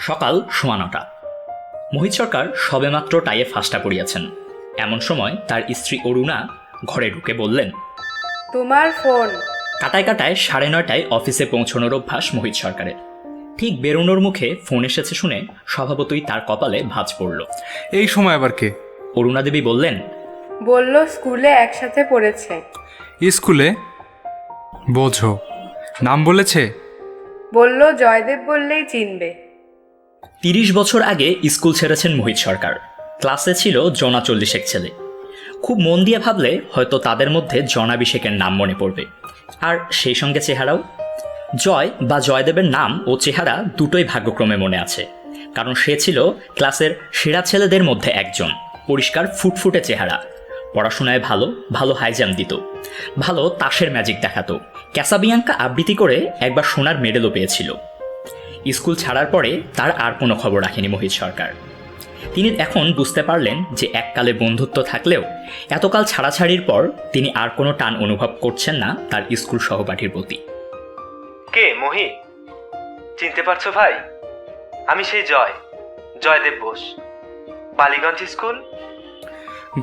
সকাল 9:15। মোহিত সরকার সবেমাত্র টাইয়ে ফাঁসটা পড়িয়াছেন। এমন সময় তার স্ত্রী অরুণা ঘরে ঢুকে বললেন, তোমার ফোন। কাটায় কাটায় 9:30টায় অফিসে পৌঁছানোর অভ্যাস মোহিত সরকারের। ঠিক বেরোনোর মুখে ফোন এসেছে শুনে স্বভাবতই তার কপালে ভাঁজ পড়ল। এই সময় আবার কে? অরুণা দেবী বললেন, বলল স্কুলে একসাথে পড়েছে। স্কুলে? বোঝো, নাম বলেছে? বলল জয়দেব বললেই চিনবে। 30 বছর আগে স্কুল ছেড়েছেন মোহিত সরকার। ক্লাসে ছিল জনা 40 ছেলে। খুব মন দিয়ে ভাবলে হয়তো তাদের মধ্যে জনাভিষেকের নাম মনে পড়বে, আর সেই সঙ্গে চেহারাও। জয় বা জয়দেবের নাম ও চেহারা দুটোই ভাগ্যক্রমে মনে আছে, কারণ সে ছিল ক্লাসের সেরা ছেলেদের মধ্যে একজন। পরিষ্কার ফুটফুটে চেহারা, পড়াশোনায় ভালো, ভালো হাই জাম্প দিত, ভালো তাসের ম্যাজিক দেখাতো, ক্যাসাবিয়াঙ্কা আবৃত্তি করে একবার সোনার মেডেলও পেয়েছিল। স্কুল ছাড়ার পরে তার আর কোনো খবর রাখেনি মোহিত সরকার। তিনি এখন বুঝতে পারলেন যে এককালে বন্ধুত্ব থাকলেও এতকাল ছাড়াছাড়ির পর তিনি আর কোনো টান অনুভব করছেন না তার স্কুল সহপাঠীর প্রতি। কে মহি? চিনতে পারছো ভাই? আমি সেই জয়দেব বোস, বালিগঞ্জ স্কুল।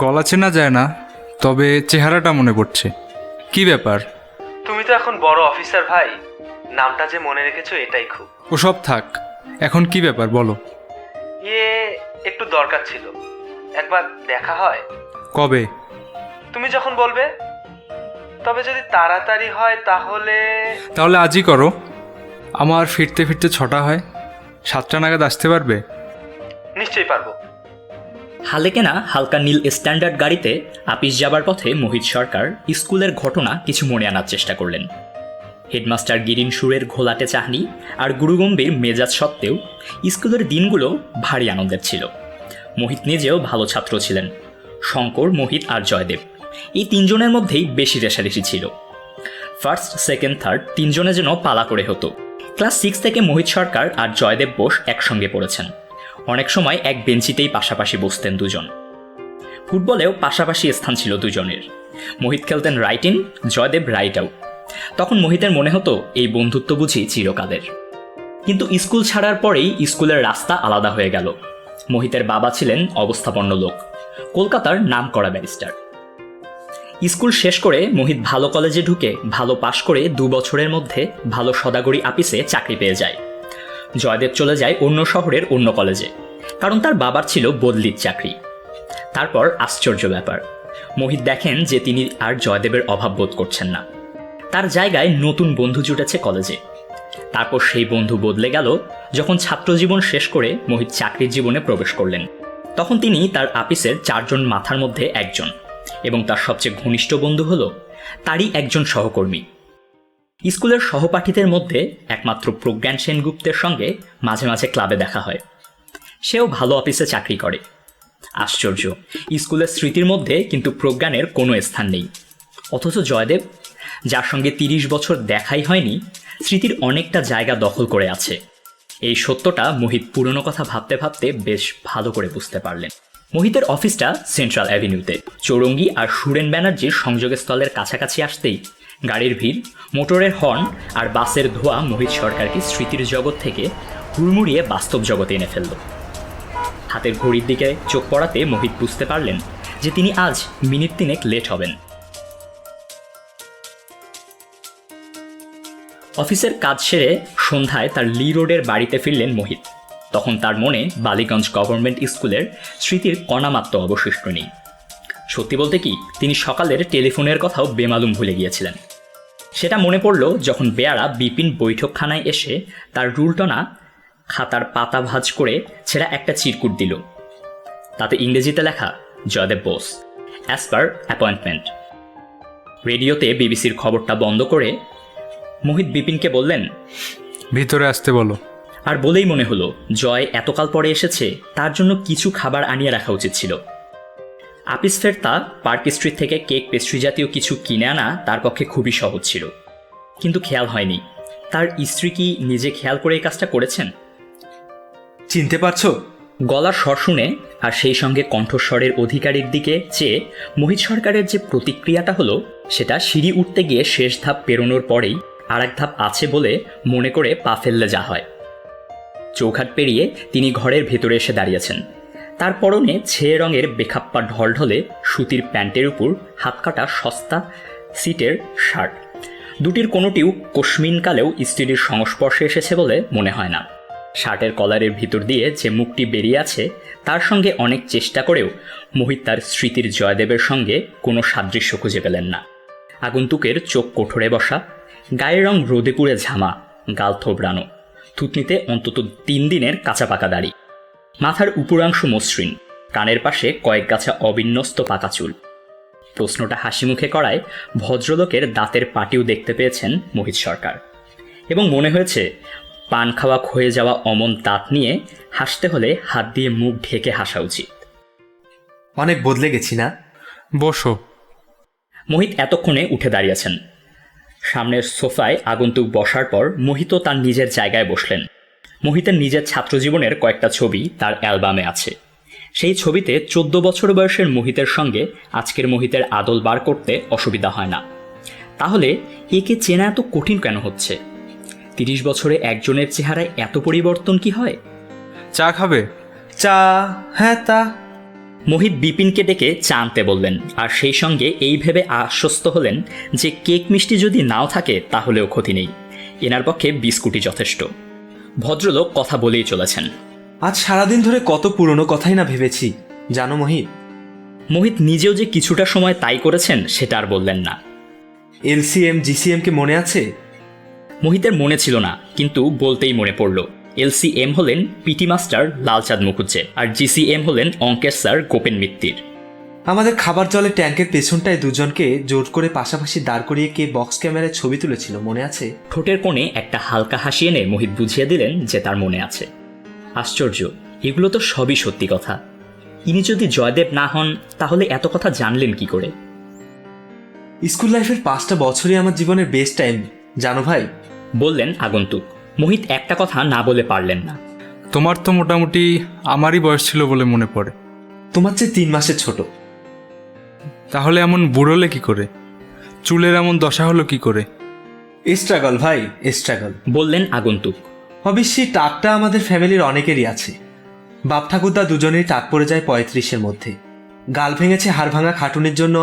গলা চেনা যায় না, তবে চেহারাটা মনে পড়ছে। কি ব্যাপার? তুমি তো এখন বড় অফিসার ভাই, নামটা যে মনে রেখেছো এটাই খুব। ওসব থাক, এখন কি ব্যাপার বলো। একটু দরকার ছিল, একবার দেখা হয়? কবে? তুমি যখন বলবে। তবে যদি তাড়াতাড়ি হয় তাহলে আজই করো। আমার ফিরতে ফিরতে 6টা হয়, 7টা নাগাদ আসতে পারবে? নিশ্চয়ই পারবো। হালে কেনা হালকা নীল স্ট্যান্ডার্ড গাড়িতে আপিস যাবার পথে মোহিত সরকার স্কুলের ঘটনা কিছু মনে আনার চেষ্টা করলেন। হেডমাস্টার গিরিন সুরের ঘোলাটে চাহনি আর গুরুগম্ভীর মেজাজ সত্ত্বেও স্কুলের দিনগুলো ভারী আনন্দের ছিল। মোহিত নিজেও ভালো ছাত্র ছিলেন। শঙ্কর, মোহিত আর জয়দেব এই তিনজনের মধ্যেই বেশি রেষারেষি ছিল। ফার্স্ট, সেকেন্ড, থার্ড তিনজনে যেন পালা করে হতো। ক্লাস 6 থেকে মোহিত সরকার আর জয়দেব বোস একসঙ্গে পড়েছেন। অনেক সময় এক বেঞ্চিতেই পাশাপাশি বসতেন দুজন। ফুটবলেও পাশাপাশি স্থান ছিল দুজনের। মোহিত খেলতেন right in, Joydev right out. তখন মোহিতের মনে হতো এই বন্ধুত্ব বুঝি চিরকালের। কিন্তু স্কুল ছাড়ার পরেই স্কুলের রাস্তা আলাদা হয়ে গেল। মোহিতের বাবা ছিলেন অবস্থাপন্ন লোক, কলকাতার নামকরা ব্যারিস্টার। স্কুল শেষ করে মোহিত ভালো কলেজে ঢুকে ভালো পাশ করে 2 বছরের মধ্যে ভালো সদাগরি আপিসে চাকরি পেয়ে যায়। জয়দেব চলে যায় অন্য শহরের অন্য কলেজে, কারণ তার বাবার ছিল বদলির চাকরি। তারপর আশ্চর্য ব্যাপার, মোহিত দেখেন যে তিনি আর জয়দেবের অভাব বোধ করছেন না। তার জায়গায় নতুন বন্ধু জুটেছে কলেজে। তারপর সেই বন্ধু বদলে গেল যখন ছাত্রজীবন শেষ করে মোহিত চাকরির জীবনে প্রবেশ করলেন। তখন তিনি তার আপিসের 4 জন মাথার মধ্যে একজন, এবং তার সবচেয়ে ঘনিষ্ঠ বন্ধু হল তারই একজন সহকর্মী। স্কুলের সহপাঠীদের মধ্যে একমাত্র প্রজ্ঞান সেনগুপ্তের সঙ্গে মাঝে মাঝে ক্লাবে দেখা হয়। সেও ভালো অফিসে চাকরি করে। আশ্চর্য, স্কুলের স্মৃতির মধ্যে কিন্তু প্রজ্ঞানের কোনো স্থান নেই। অথচ জয়দেব, যার সঙ্গে 30 বছর দেখাই হয়নি, স্মৃতির অনেকটা জায়গা দখল করে আছে। এই সত্যটা মোহিত পুরনো কথা ভাবতে ভাবতে বেশ ভালো করে বুঝতে পারলেন। মোহিতের অফিসটা সেন্ট্রাল অ্যাভিনিউতে। চৌরঙ্গি আর সুরেন ব্যানার্জির সংযোগস্থলের কাছাকাছি আসতেই গাড়ির ভিড়, মোটরের হর্ন আর বাসের ধোঁয়া মোহিত সরকারকে স্মৃতির জগৎ থেকে হুড়মুড়িয়ে বাস্তব জগতে এনে ফেলল। হাতের ঘড়ির দিকে চোখ পড়াতে মোহিত বুঝতে পারলেন যে তিনি আজ মিনিট 3 লেট হবেন। অফিসের কাজ সেরে সন্ধ্যায় তার লি রোডের বাড়িতে ফিরলেন মোহিত। তখন তার মনে বালিগঞ্জ গভর্নমেন্ট স্কুলের স্মৃতির কণামাত্র অবশিষ্ট নেই। সত্যি বলতে কি, তিনি সকালের টেলিফোনের কথাও বেমালুম ভুলে গিয়েছিলেন। সেটা মনে পড়ল যখন বেয়ারা বিপিন বৈঠকখানায় এসে তার রুলটনা খাতার পাতা ভাঁজ করে ছেঁড়া একটা চিরকুট দিল। তাতে ইংরেজিতে লেখা Joydev Bose, as per appointment. রেডিওতে বিবিসির খবরটা বন্ধ করে মোহিত বিপিনকে বললেন, ভিতরে আসতে বলো। আর বলেই মনে হলো জয় এতকাল পরে এসেছে, তার জন্য কিছু খাবার আনিয়ে রাখা উচিত ছিল। আপিস ফেরতা পার্ক স্ট্রিট থেকে কেক, পেস্ট্রি জাতীয় কিছু কিনে আনা তার পক্ষে খুবই সহজ ছিল। কিন্তু খেয়াল হয়নি তার স্ত্রী কি নিজে খেয়াল করে এই কাজটা করেছেন। চিনতে পারছো? গলার স্বর শুনে আর সেই সঙ্গে কণ্ঠস্বরের অধিকারীর দিকে চেয়ে মোহিত সরকারের যে প্রতিক্রিয়াটা হলো, সেটা সিঁড়ি উঠতে গিয়ে শেষ ধাপ পেরোনোর পরেই আর এক ধাপ আছে বলে মনে করে পা ফেললে যা হয়। চৌখাট পেরিয়ে তিনি ঘরের ভেতরে এসে দাঁড়িয়েছেন। তার পরনে ছেয়ে রঙের বেখাপ্পা ঢলঢলে সুতির প্যান্টের উপর হাতকাটা সস্তা সিটের শার্ট। দুটির কোনোটিও কস্মিনকালেও স্ত্রীর সংস্পর্শে এসেছে বলে মনে হয় না। শার্টের কলারের ভিতর দিয়ে যে মুখটি বেরিয়ে আছে তার সঙ্গে অনেক চেষ্টা করেও মোহিত তার স্মৃতির জয়দেবের সঙ্গে কোনো সাদৃশ্য খুঁজে পেলেন না। আগন্তুকের চোখ কোঠরে বসা, গায়ের রং রোদে পুড়ে ঝামা, গাল থোবড়ানো, থুতনিতে অন্তত 3 দিনের কাঁচা পাকা দাড়ি, মাথার উপরাংশ মসৃণ, কানের পাশে কয়েক গাছা অবিন্যস্ত পাকা চুল। প্রশ্নটা হাসি মুখে করায় ভদ্রলোকের দাঁতের পাটিও দেখতে পেয়েছেন মোহিত সরকার, এবং মনে হয়েছে পান খাওয়া ক্ষয়ে যাওয়া অমন দাঁত নিয়ে হাসতে হলে হাত দিয়ে মুখ ঢেকে হাসা উচিত। অনেক বদলে গেছি না? বসো। মোহিত এতক্ষণে উঠে দাঁড়িয়েছেন। সামনের সোফায় আগন্তুক বসার পর মোহিতও তার নিজের জায়গায় বসলেন। মোহিতের নিজের ছাত্রজীবনের কয়েকটা ছবি তার অ্যালবামে আছে। সেই ছবিতে 14 বছর বয়সের মোহিতের সঙ্গে আজকের মোহিতের আদল বার করতে অসুবিধা হয় না। তাহলে একে চেনা এত কঠিন কেন হচ্ছে? 30 বছরে একজনের চেহারায় এত পরিবর্তন কি হয়? চা খাবে? চা? হ্যাঁ, তা। মোহিত বিপিনকে ডেকে চা আনতে বললেন, আর সেই সঙ্গে এই ভেবে আশ্বস্ত হলেন যে কেক মিষ্টি যদি নাও থাকে তাহলেও ক্ষতি নেই, এনার পক্ষে বিস্কুটই যথেষ্ট। ভদ্রলোক কথা বলেই চলেছেন। আজ সারাদিন ধরে কত পুরনো কথাই না ভেবেছি, জানো মোহিত। মোহিত নিজেও যে কিছুটা সময় তাই করেছেন সেটা আর বললেন না। LCM GCM কে মনে আছে? মোহিতের মনে ছিল না, কিন্তু বলতেই মনে পড়ল। LCM হলেন পিটি মাস্টার লালচাঁদ মুখুজ্জে, আর GCM হলেন অঙ্কের স্যার গোপেন মিত্তির। আমাদের খাবার জলের ট্যাঙ্কের পেছনটায় দুজনকে জোর করে পাশাপাশি দাঁড় করিয়ে কে বক্স ক্যামেরায় ছবি তুলেছিল, মনে আছে? ঠোঁটের কোণে একটা হালকা হাসি এনে মোহিত বুঝিয়ে দিলেন যে তার মনে আছে। আশ্চর্য, এগুলো তো সবই সত্যি কথা। ইনি যদি জয়দেব না হন তাহলে এত কথা জানলেন কি করে? স্কুল লাইফের 5টা বছরই আমার জীবনের বেস্ট টাইম, জানো ভাই, বললেন আগন্তুক। মোহিত একটা কথা না বলে পারলেন না। তোমার তো মোটামুটি আমারই বয়স ছিল বলে মনে পড়ে। তোমার চেয়ে 3 মাসের ছোট। তাহলে এমন বুড়োলে কি করে? চুলের এমন দশা হলো কি করে? স্ট্রাগল ভাই, স্ট্রাগল। বললেন আগন্তুক। অবশ্যই টাকটা আমাদের ফ্যামিলির অনেকেরই আছে। বাপ ঠাকুরদা দুজনেই টাক পড়ে যায় 35-এর মধ্যে। গাল ভেঙেছে হাড় ভাঙা খাটুনির জন্য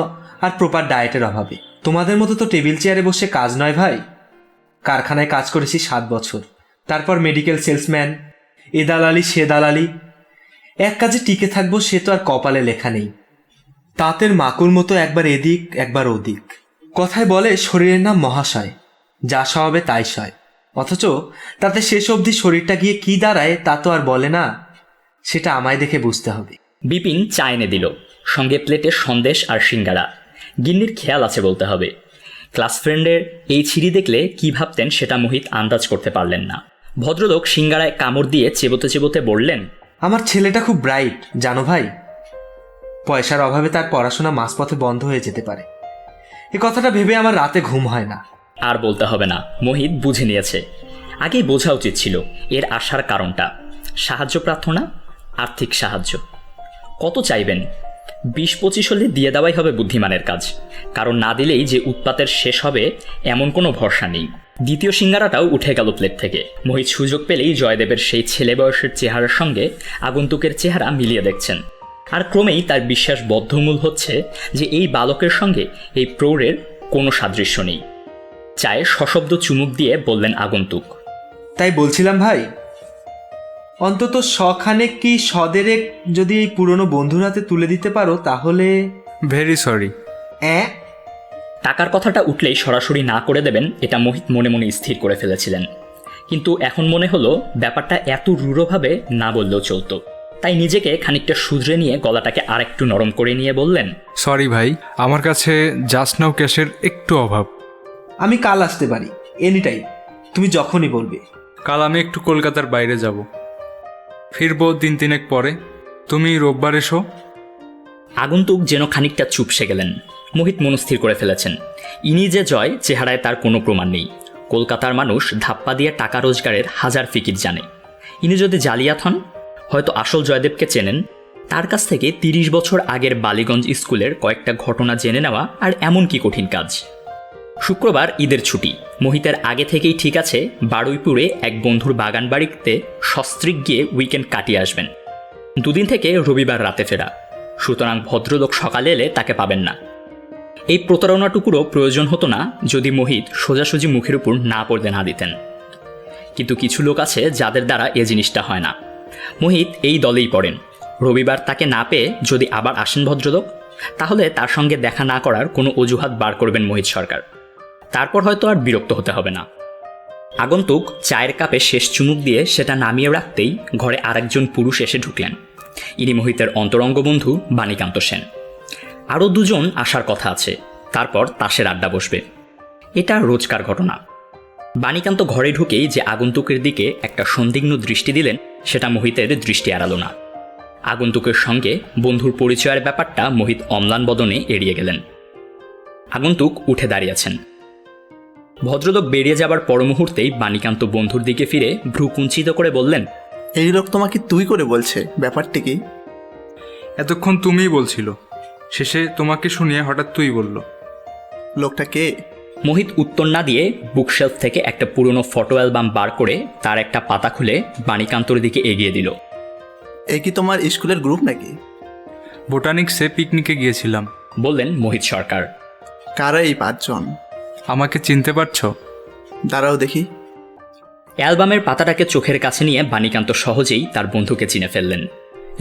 আর প্রপার ডায়েটের অভাবে। তোমাদের মতো তো টেবিল চেয়ারে বসে কাজ নয় ভাই। কারখানায় কাজ করেছি 7 বছর, তারপর মেডিকেল সেলসম্যান, এ দালালি সে দালালি। এক কাজে টিকে থাকবো সে তো আর কপালে লেখা নেই। তাঁতের মাকুর মতো একবার এদিক একবার ওদিক। কথায় বলে শরীরের নাম মহাশয়, যা স্বভাবে তাই সয়। অথচ তাতে শেষ অবধি শরীরটা গিয়ে কি দাঁড়ায় তা তো আর বলে না। সেটা আমায় দেখে বুঝতে হবে। বিপিন চা এনে দিল, সঙ্গে প্লেটে সন্দেশ আর সিঙ্গারা। গিন্নির খেয়াল আছে বলতে হবে। ক্লাস ফ্রেন্ডের এই ছিঁড়ি দেখলে কি ভাবতেন সেটা মোহিত আন্দাজ করতে পারলেন না। ভদ্রলোক সিঙ্গারায় কামড় দিয়ে চেবোতে চেবোতে বললেন, আমার ছেলেটা খুব ব্রাইট, জানো ভাই। পয়সার অভাবে তার পড়াশোনা মাঝপথে বন্ধ হয়ে যেতে পারে। এ কথাটা ভেবে আমার রাতে ঘুম হয় না। আর বলতে হবে না, মোহিত বুঝে নিয়েছে। আগেই বোঝা উচিত ছিল এর আসার কারণটা। সাহায্য প্রার্থনা, আর্থিক সাহায্য। কত চাইবেন? 20-25 হলে দিয়ে দেওয়াই হবে বুদ্ধিমানের কাজ, কারণ না দিলেই যে উৎপাতের শেষ হবে এমন কোনো ভরসা নেই। দ্বিতীয় সিঙ্গারাটাও উঠে গেল প্লেট থেকে। মোহিত সুযোগ পেলেই জয়দেবের সেই ছেলে বয়সের চেহারার সঙ্গে আগন্তুকের চেহারা মিলিয়ে দেখছেন, আর ক্রমেই তার বিশ্বাস বদ্ধমূল হচ্ছে যে এই বালকের সঙ্গে এই প্রৌঢ়ের কোনো সাদৃশ্য নেই। চায়ে সশব্দ চুমুক দিয়ে বললেন আগন্তুক, তাই বলছিলাম ভাই, অন্তত শখানেক কি সদেরেক যদি এই পুরনো বন্ধুর হাতে তুলে দিতে পারো তাহলে। Very sorry. টাকার কথাটা উঠলেই সরাসরি না করে দেবেন এটা মোহিত মনে মনে স্থির করে ফেলেছিলেন, কিন্তু এখন মনে হলো ব্যাপারটা এত রূঢ়ভাবে না বললেও চলতো। তাই নিজেকে খানিকটা শুধরে নিয়ে গলাটাকে আরেকটু নরম করে নিয়ে বললেন, সরি ভাই, আমার কাছে জাস্ট নাও ক্যাশের একটু অভাব। আমি কাল আসতে পারি, এনিটাইম, তুমি যখনই বলবে। কাল আমি একটু কলকাতার বাইরে যাব, ফিরবো 3-3 পরে। তুমি রোববার এসো। আগন্তুক যেন খানিকটা চুপসে গেলেন। মোহিত মনস্থির করে ফেলেছেন ইনি যে জয়, চেহারায় তার কোনো প্রমাণ নেই। কলকাতার মানুষ ধাপ্পা দিয়ে টাকা রোজগারের হাজার ফিকির জানে। ইনি যদি জালিয়াত হন, হয়তো আসল জয়দেবকে চেনেন। তার কাছ থেকে 30 বছর আগের বালিগঞ্জ স্কুলের কয়েকটা ঘটনা জেনে নেওয়া আর এমন কি কঠিন কাজ। শুক্রবার ঈদের ছুটি। মোহিতের আগে থেকেই ঠিক আছে বারুইপুরে এক বন্ধুর বাগান বাড়িতে সস্ত্রীক গিয়ে উইকেন্ড কাটিয়ে আসবেন। দুদিন থেকে রবিবার রাতে ফেরা, সুতরাং ভদ্রলোক সকালে এলে তাকে পাবেন না। এই প্রতারণাটুকুরও প্রয়োজন হতো না যদি মোহিত সোজাসুজি মুখের উপর না পড়তে না দিতেন। কিন্তু কিছু লোক আছে যাদের দ্বারা এ জিনিসটা হয় না। মোহিত এই দলেই পড়েন। রবিবার তাকে না পেয়ে যদি আবার আসেন ভদ্রলোক, তাহলে তার সঙ্গে দেখা না করার কোনো অজুহাত বার করবেন মোহিত সরকার। তারপর হয়তো আর বিরক্ত হতে হবে না। আগন্তুক চায়ের কাপে শেষ চুমুক দিয়ে সেটা নামিয়ে রাখতেই ঘরে আরেকজন পুরুষ এসে ঢুকলেন। ইনি মোহিতের অন্তরঙ্গ বন্ধু বাণীকান্ত সেন। আরও দুজন আসার কথা আছে, তারপর তাসের আড্ডা বসবে। এটা রোজকার ঘটনা। বাণীকান্ত ঘরে ঢুকেই যে আগন্তুকের দিকে একটা সন্দিগ্ধ দৃষ্টি দিলেন, সেটা মোহিতের দৃষ্টি এড়ালো না। আগন্তুকের সঙ্গে বন্ধুর পরিচয়ের ব্যাপারটা মোহিত অম্লান বদনে এড়িয়ে গেলেন। আগন্তুক উঠে দাঁড়িয়েছেন। ভদ্রলোক বেরিয়ে যাবার পর মুহূর্তেই বাণীকান্ত বন্ধুর দিকে ফিরে ভ্রু কুঞ্চিত করে বললেন, এই লোক তোমাকে তুই করে বলছে, ব্যাপারটি কি? এতক্ষণ তুমিই বলছিল, শেষে তোমাকে শুনিয়ে হঠাৎ তুই বলল। লোকটা কে? মোহিত উত্তর না দিয়ে বুকশেলফ থেকে একটা পুরনো ফটো অ্যালবাম বার করে তার একটা পাতা খুলে বাণীকান্তর দিকে এগিয়ে দিল। এই কি তোমার স্কুলের গ্রুপ নাকি? বোটানিক্সে পিকনিকে গিয়েছিলাম, বললেন মোহিত সরকার। কারা এই 5 জন? আমাকে চিনতে পারছো? দাঁড়াও দেখি। অ্যালবামের পাতাটাকে চোখের কাছে নিয়ে বাণীকান্ত সহজেই তার বন্ধুকে চিনে ফেললেন।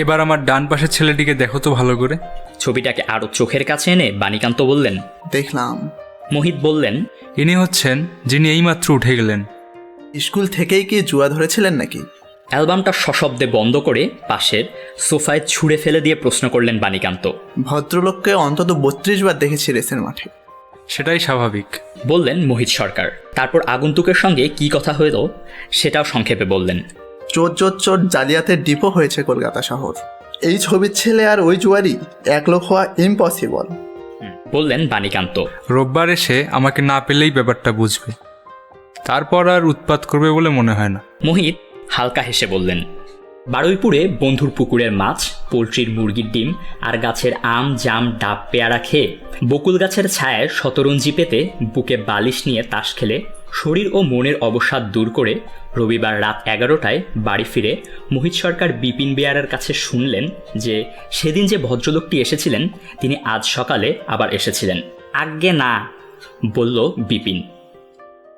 এবার আমার ডান পাশের ছেলেটিকে দেখো তো ভালো করে। ছবিটাকে আরও চোখের কাছে এনে বাণীকান্ত বললেন। দেখলাম। মোহিত বললেন, ইনি হচ্ছেন যিনি এইমাত্র উঠে গেলেন। স্কুল থেকেই কি জুয়া ধরেছিলেন নাকি? অ্যালবামটা সশব্দে বন্ধ করে পাশের সোফায় ছুঁড়ে ফেলে দিয়ে প্রশ্ন করলেন বাণীকান্ত। ভদ্রলোককে অন্তত 32 বার দেখেছি রেসের মাঠে। সেটাই স্বাভাবিক, বললেন মোহিত সরকার। তারপর আগন্তুকের সঙ্গে কি কথা হলো সেটাও সংক্ষেপে বললেন। চোর চোর চোর জালিয়াতের ডিপো হয়েছে কলকাতা শহর। এই ছবির ছেলে আর ওই জুয়ারি এক লোক হওয়া ইম্পসিবল, বললেন বাণীকান্ত। রোববার এসে আমাকে না পেলেই ব্যাপারটা বুঝবে, তারপর আর উৎপাত করবে বলে মনে হয় না। মোহিত হালকা হেসে বললেন, বারুইপুরে বন্ধুর পুকুরের মাছ, পোলট্রির মুরগির ডিম আর গাছের আম, জাম, ডাব, পেয়ারা খেয়ে বকুল গাছের ছায়ায় শতরঞ্জি পেতে বুকে বালিশ নিয়ে তাস খেলে শরীর ও মনের অবসাদ দূর করে রবিবার রাত 11টায় বাড়ি ফিরে মোহিত সরকার বিপিন বেয়ারার কাছে শুনলেন যে সেদিন যে ভদ্রলোকটি এসেছিলেন তিনি আজ সকালে আবার এসেছিলেন। আজ্ঞে না, বলল বিপিন।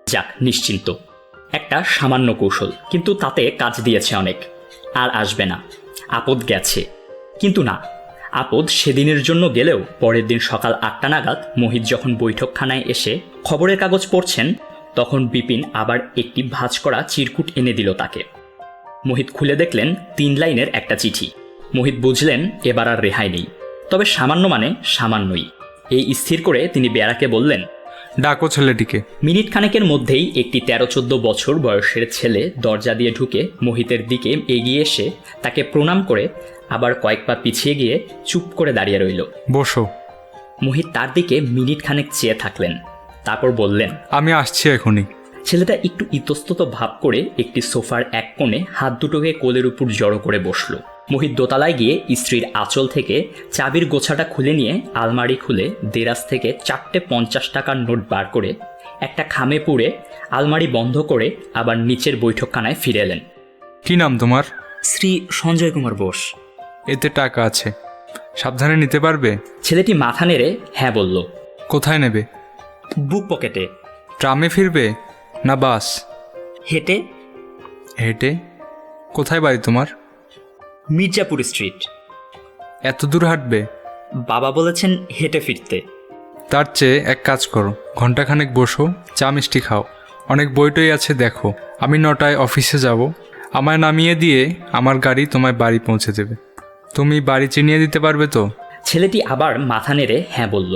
যাক, নিশ্চিন্ত। একটা সামান্য কৌশল, কিন্তু তাতে কাজ দিয়েছে অনেক। আর আসবে না, আপদ গেছে। কিন্তু না, আপদ সেদিনের জন্য গেলেও পরের দিন সকাল 8টা নাগাদ মোহিত যখন বৈঠকখানায় এসে খবরের কাগজ পড়ছেন, তখন বিপিন আবার একটি ভাঁজ করা চিরকুট এনে দিল তাকে। মোহিত খুলে দেখলেন 3 লাইনের একটা চিঠি। মোহিত বুঝলেন এবার আর রেহাই নেই, তবে সামান্য মানে সামান্যই। এই স্থির করে তিনি বেয়ারাকে বললেন, ডাকো ছেলেটিকে। মিনিট খানেকের মধ্যেই একটি 13-14 বছর বয়সের ছেলে দরজা দিয়ে ঢুকে মোহিতের দিকে এগিয়ে এসে তাকে প্রণাম করে আবার কয়েক পা পিছিয়ে গিয়ে চুপ করে দাঁড়িয়ে রইল। বসো। মোহিত তার দিকে মিনিট খানেক চেয়ে থাকলেন, তারপর বললেন, আমি আসছি এখনই। ছেলেটা একটু ইতস্তত ভাব করে একটি সোফার এক কোণে হাত দুটোকে কোলের উপর জড়ো করে বসল। মোহিত দোতলায় গিয়ে স্ত্রীর আঁচল থেকে চাবির গোছাটা খুলে নিয়ে আলমারি খুলে দেরাজ থেকে 4টে 50 টাকার নোট বার করে একটা খামে পুড়ে আলমারি বন্ধ করে আবার নিচের বৈঠকখানায় ফিরে এলেন। কি নাম তোমার? শ্রী সঞ্জয় কুমার বোস। এতে টাকা আছে, সাবধানে নিতে পারবে? ছেলেটি মাথা নেড়ে হ্যাঁ বলল। কোথায় নেবে? বুক পকেটে। ট্রামে ফিরবে না বাস? হেঁটে। হেঁটে? কোথায় বাড়ি তোমার? মির্জাপুর স্ট্রিট। এত দূর হাঁটবে? বাবা বলেছেন হেঁটে ফিরতে। তার চেয়ে এক কাজ করো, ঘন্টাখানেক বসো, চা মিষ্টি খাও, অনেক বইটই আছে দেখো। আমি 9টায় অফিসে যাব, আমায় নামিয়ে দিয়ে আমার গাড়ি তোমায় বাড়ি পৌঁছে দেবে। তুমি বাড়ি চিনিয়ে দিতে পারবে তো? ছেলেটি আবার মাথা নেড়ে হ্যাঁ বলল।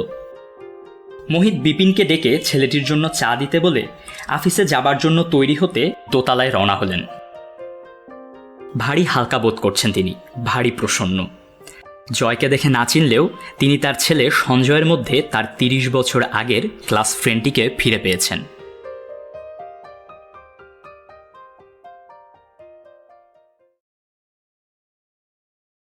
মোহিত বিপিনকে ডেকে ছেলেটির জন্য চা দিতে বলে অফিসে যাবার জন্য তৈরি হতে দোতলায় রওনা হলেন। ভারী হালকা বোধ করছেন তিনি, ভারী প্রসন্ন। জয়কে দেখে না চিনলেও তিনি তার ছেলে সঞ্জয়ের মধ্যে তার 30 বছর আগের ক্লাস ফ্রেন্ডটিকে ফিরে পেয়েছেন।